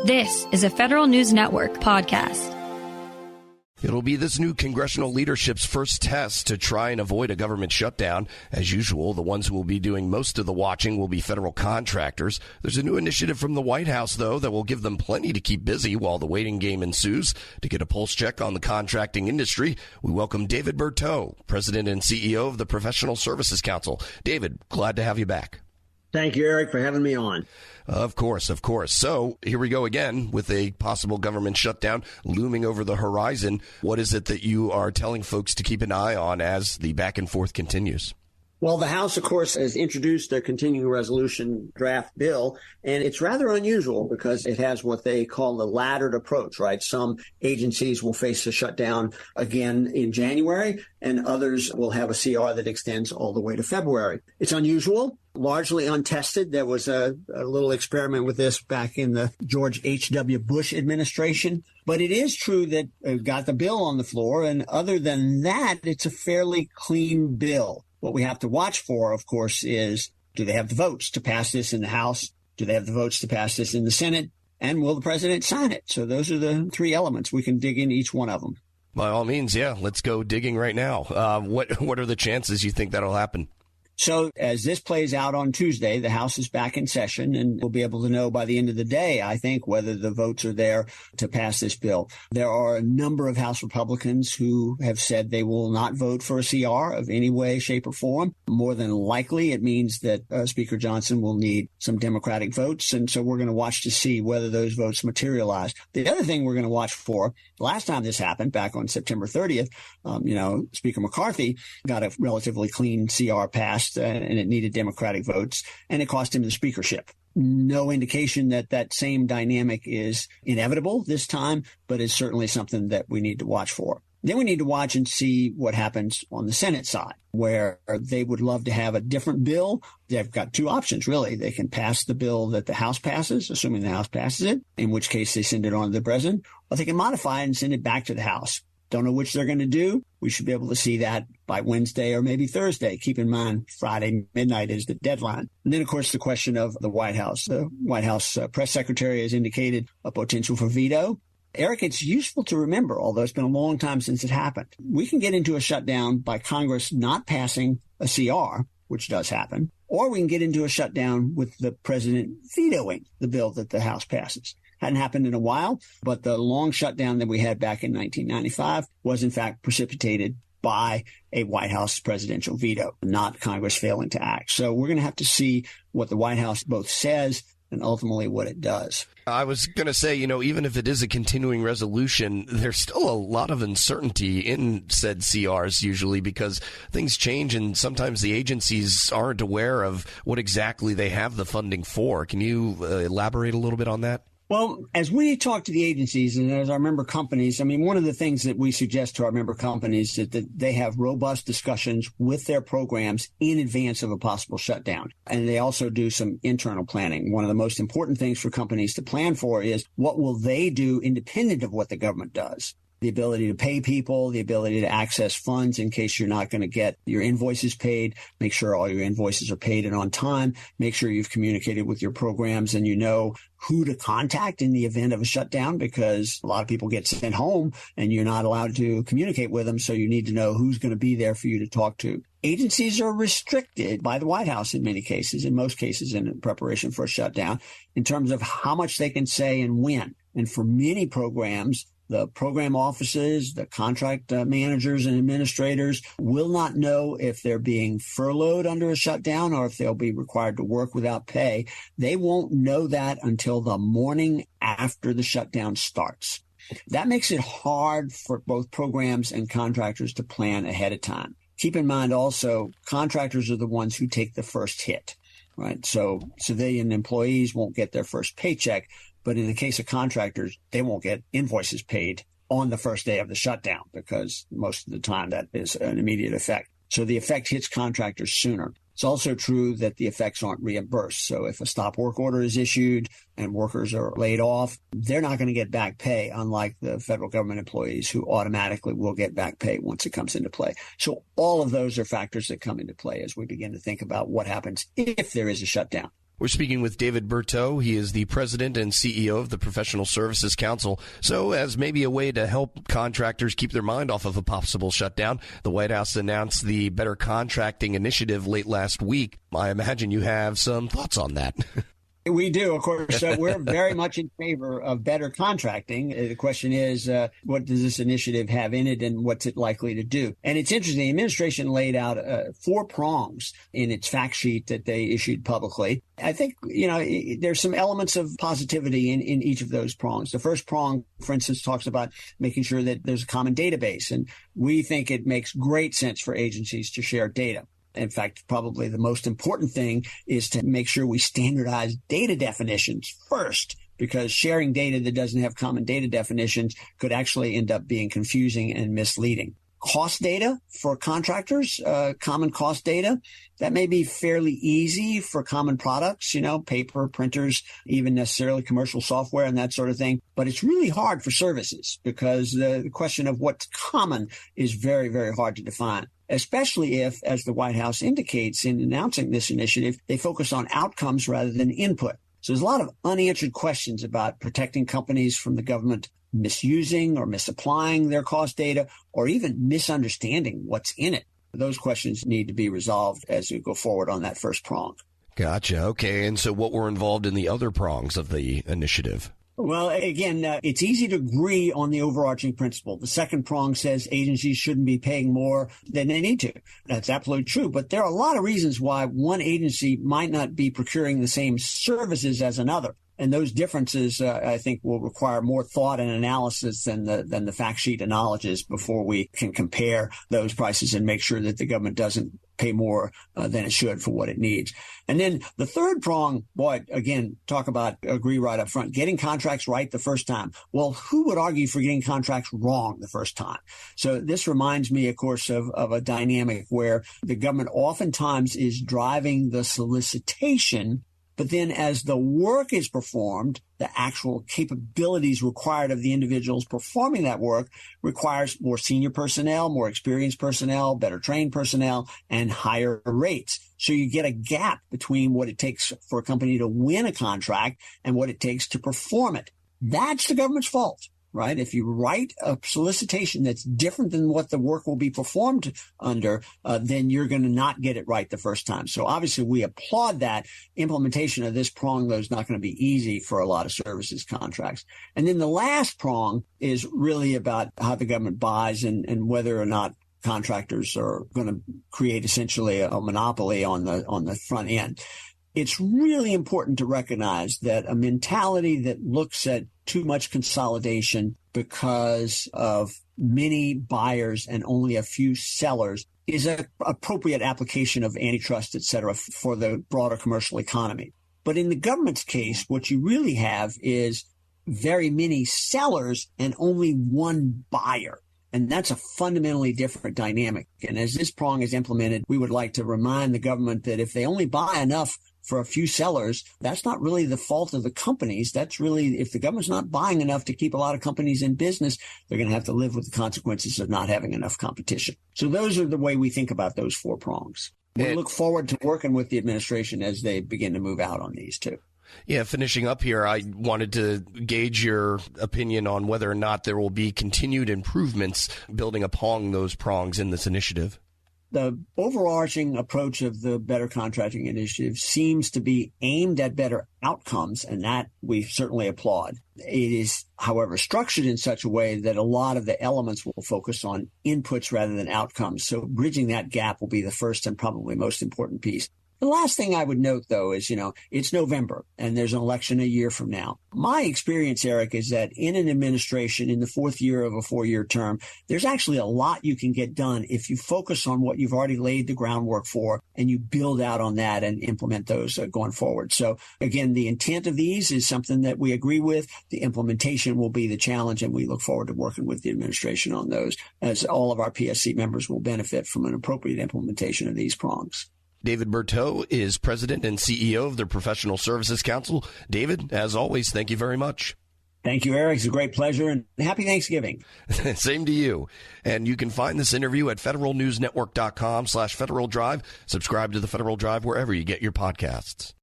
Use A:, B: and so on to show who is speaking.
A: This is a Federal News Network podcast.
B: It'll be this new congressional leadership's first test to try and avoid a government shutdown. As usual, the ones who will be doing most of the watching will be federal contractors. There's a new initiative from the White House, though, that will give them plenty to keep busy while the waiting game ensues. To get a pulse check on the contracting industry, we welcome David Berteau, President and CEO of the Professional Services Council. David, glad to have you back.
C: Thank you, Eric, for having me on.
B: Of course. So here we go again with a possible government shutdown looming over the horizon. What is it that you are telling folks to keep an eye on as the back and forth continues?
C: Well, the House, of course, has introduced a continuing resolution draft bill, and it's rather unusual because it has what they call the laddered approach, right? Some agencies will face a shutdown again in January, and others will have a CR that extends all the way to February. It's unusual, largely untested. There was a little experiment with this back in the George H.W. Bush administration. But it is true that they've got the bill on the floor, and other than that, it's a fairly clean bill. What we have to watch for, of course, is do they have the votes to pass this in the House? Do they have the votes to pass this in the Senate? And will the president sign it? So those are the three elements. We can dig into each one of them.
B: By all means, yeah, let's go digging right now. What are the chances you think that'll happen?
C: So as this plays out on Tuesday, the House is back in session, and we'll be able to know by the end of the day, I think, whether the votes are there to pass this bill. There are a number of House Republicans who have said they will not vote for a CR of any way, shape, or form. More than likely, it means that Speaker Johnson will need some Democratic votes, and so we're going to watch to see whether those votes materialize. The other thing we're going to watch for, last time this happened, back on September 30th, Speaker McCarthy got a relatively clean CR passed, and it needed Democratic votes, and it cost him the speakership. No indication that that same dynamic is inevitable this time, but it's certainly something that we need to watch for. Then we need to watch and see what happens on the Senate side, where they would love to have a different bill. They've got two options, really. They can pass the bill that the House passes, assuming the House passes it, in which case they send it on to the president, or they can modify it and send it back to the House. Don't know which they're going to do. We should be able to see that by Wednesday or maybe Thursday. Keep in mind, Friday midnight is the deadline. And then, of course, the question of the White House. The White House press secretary has indicated a potential for veto. Eric, it's useful to remember, although it's been a long time since it happened, we can get into a shutdown by Congress not passing a CR, which does happen, or we can get into a shutdown with the president vetoing the bill that the House passes. Hadn't happened in a while, but the long shutdown that we had back in 1995 was, in fact, precipitated by a White House presidential veto, not Congress failing to act. So we're going to have to see what the White House both says and ultimately what it does.
B: I was going to say, even if it is a continuing resolution, there's still a lot of uncertainty in said CRs usually because things change and sometimes the agencies aren't aware of what exactly they have the funding for. Can you elaborate a little bit on that?
C: Well, as we talk to the agencies and as our member companies, one of the things that we suggest to our member companies is that they have robust discussions with their programs in advance of a possible shutdown. And they also do some internal planning. One of the most important things for companies to plan for is what will they do independent of what the government does. The ability to pay people, the ability to access funds in case you're not going to get your invoices paid, make sure all your invoices are paid and on time, make sure you've communicated with your programs and you know who to contact in the event of a shutdown because a lot of people get sent home and you're not allowed to communicate with them. So you need to know who's going to be there for you to talk to. Agencies are restricted by the White House in many cases, in most cases in preparation for a shutdown, in terms of how much they can say and when. And for many programs, the program offices, the contract managers and administrators will not know if they're being furloughed under a shutdown or if they'll be required to work without pay. They won't know that until the morning after the shutdown starts. That makes it hard for both programs and contractors to plan ahead of time. Keep in mind also, contractors are the ones who take the first hit, right? So civilian employees won't get their first paycheck. But in the case of contractors, they won't get invoices paid on the first day of the shutdown because most of the time that is an immediate effect. So the effect hits contractors sooner. It's also true that the effects aren't reimbursed. So if a stop work order is issued and workers are laid off, they're not going to get back pay, unlike the federal government employees who automatically will get back pay once it comes into play. So all of those are factors that come into play as we begin to think about what happens if there is a shutdown.
B: We're speaking with David Berteau. He is the president and CEO of the Professional Services Council. So as maybe a way to help contractors keep their mind off of a possible shutdown, the White House announced the Better Contracting Initiative late last week. I imagine you have some thoughts on that.
C: We do, of course. We're very much in favor of better contracting. The question is, what does this initiative have in it and what's it likely to do? And it's interesting. The administration laid out 4 prongs in its fact sheet that they issued publicly. I think, there's some elements of positivity in each of those prongs. The first prong, for instance, talks about making sure that there's a common database. And we think it makes great sense for agencies to share data. In fact, probably the most important thing is to make sure we standardize data definitions first, because sharing data that doesn't have common data definitions could actually end up being confusing and misleading. Cost data for contractors, common cost data, that may be fairly easy for common products, paper, printers, even necessarily commercial software and that sort of thing. But it's really hard for services because the question of what's common is very, very hard to define, especially if, as the White House indicates in announcing this initiative, they focus on outcomes rather than input. So there's a lot of unanswered questions about protecting companies from the government misusing or misapplying their cost data, or even misunderstanding what's in it. Those questions need to be resolved as we go forward on that first prong.
B: Gotcha. Okay. And so what were involved in the other prongs of the initiative?
C: Well, again, it's easy to agree on the overarching principle. The second prong says agencies shouldn't be paying more than they need to. That's absolutely true. But there are a lot of reasons why one agency might not be procuring the same services as another. And those differences, I think, will require more thought and analysis than the fact sheet acknowledges before we can compare those prices and make sure that the government doesn't pay more than it should for what it needs. And then the third prong, boy, again, talk about agree right up front, getting contracts right the first time. Well, who would argue for getting contracts wrong the first time? So this reminds me, of course, of a dynamic where the government oftentimes is driving the solicitation. But then as the work is performed, the actual capabilities required of the individuals performing that work requires more senior personnel, more experienced personnel, better trained personnel, and higher rates. So you get a gap between what it takes for a company to win a contract and what it takes to perform it. That's the government's fault. Right? If you write a solicitation that's different than what the work will be performed under, then you're going to not get it right the first time. So obviously we applaud that. Implementation of this prong, though, is not going to be easy for a lot of services contracts. And then the last prong is really about how the government buys and whether or not contractors are going to create essentially a monopoly on the front end. It's really important to recognize that a mentality that looks at too much consolidation because of many buyers and only a few sellers is an appropriate application of antitrust, et cetera, for the broader commercial economy. But in the government's case, what you really have is very many sellers and only one buyer. And that's a fundamentally different dynamic. And as this prong is implemented, we would like to remind the government that if they only buy enough for a few sellers, that's not really the fault of the companies. That's really, if the government's not buying enough to keep a lot of companies in business, they're going to have to live with the consequences of not having enough competition. So those are the way we think about those 4 prongs. We look forward to working with the administration as they begin to move out on these too.
B: Yeah, finishing up here, I wanted to gauge your opinion on whether or not there will be continued improvements building upon those prongs in this initiative.
C: The overarching approach of the Better Contracting Initiative seems to be aimed at better outcomes, and that we certainly applaud. It is, however, structured in such a way that a lot of the elements will focus on inputs rather than outcomes. So bridging that gap will be the first and probably most important piece. The last thing I would note, though, is, it's November and there's an election a year from now. My experience, Eric, is that in an administration in the 4th year of a 4-year term, there's actually a lot you can get done if you focus on what you've already laid the groundwork for and you build out on that and implement those going forward. So, again, the intent of these is something that we agree with. The implementation will be the challenge, and we look forward to working with the administration on those, as all of our PSC members will benefit from an appropriate implementation of these prongs.
B: David Berteau is president and CEO of the Professional Services Council. David, as always, thank you very much.
C: Thank you, Eric. It's a great pleasure, and happy Thanksgiving.
B: Same to you. And you can find this interview at federalnewsnetwork.com/Federal Drive. Subscribe to the Federal Drive wherever you get your podcasts.